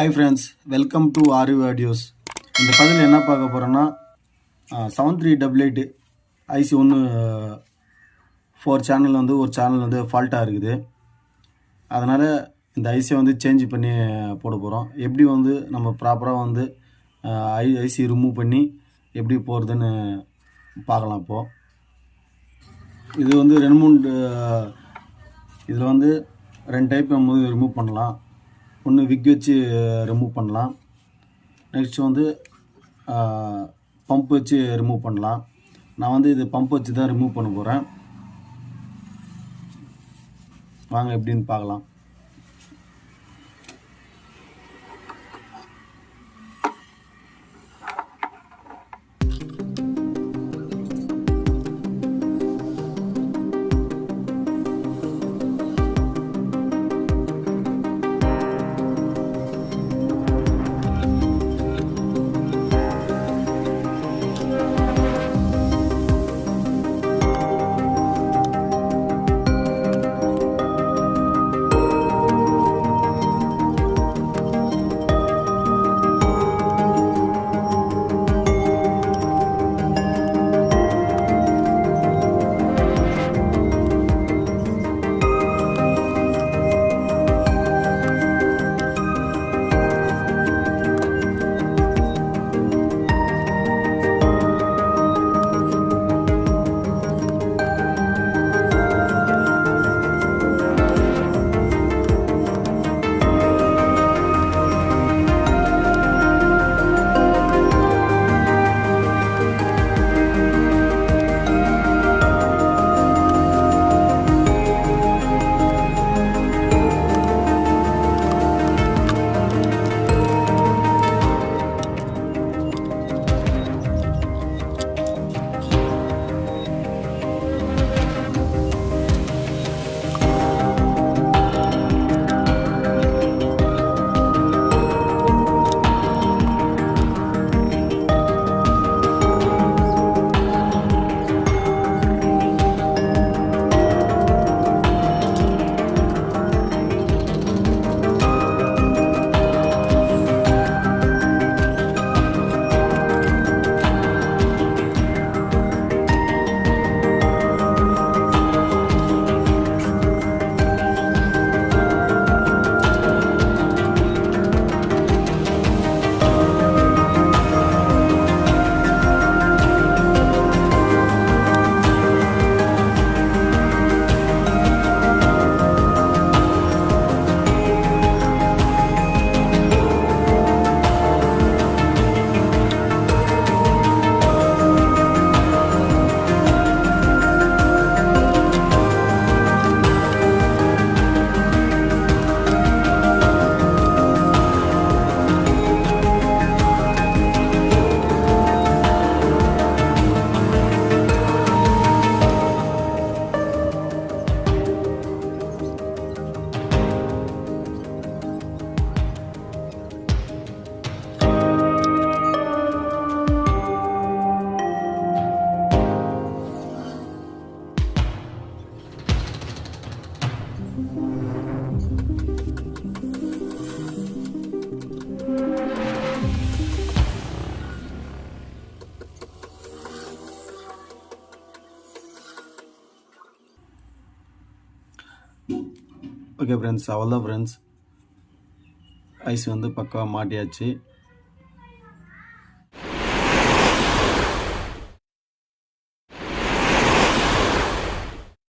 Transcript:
Hi friends, welcome to RU Audios. இந்த பதிவில் என்ன பார்க்க போகிறோன்னா 7388 IC 4 சேனல் ஒரு சேனல் ஃபால்ட்டாக இருக்குது. அதனால் இந்த ஐசியை சேஞ்ச் பண்ணி போட போகிறோம். எப்படி நம்ம ப்ராப்பராக ஐசி ரிமூவ் பண்ணி எப்படி போகிறதுன்னு பார்க்கலாம். இப்போது இது 2-3 இதில் 2 டைப் நம்ம ரிமூவ் பண்ணலாம். ஒன்று விக் வச்சு ரிமூவ் பண்ணலாம். நெக்ஸ்ட் பம்ப் வச்சு ரிமூவ் பண்ணலாம். நான் இது பம்ப் வச்சு தான் ரிமூவ் பண்ண போகிறேன். வாங்க எப்படின்னு பார்க்கலாம். ஓகே ஃப்ரெண்ட்ஸ், அவ்வளோதான் ஃப்ரெண்ட்ஸ். ஐஸ் பக்காவாக மாட்டியாச்சு.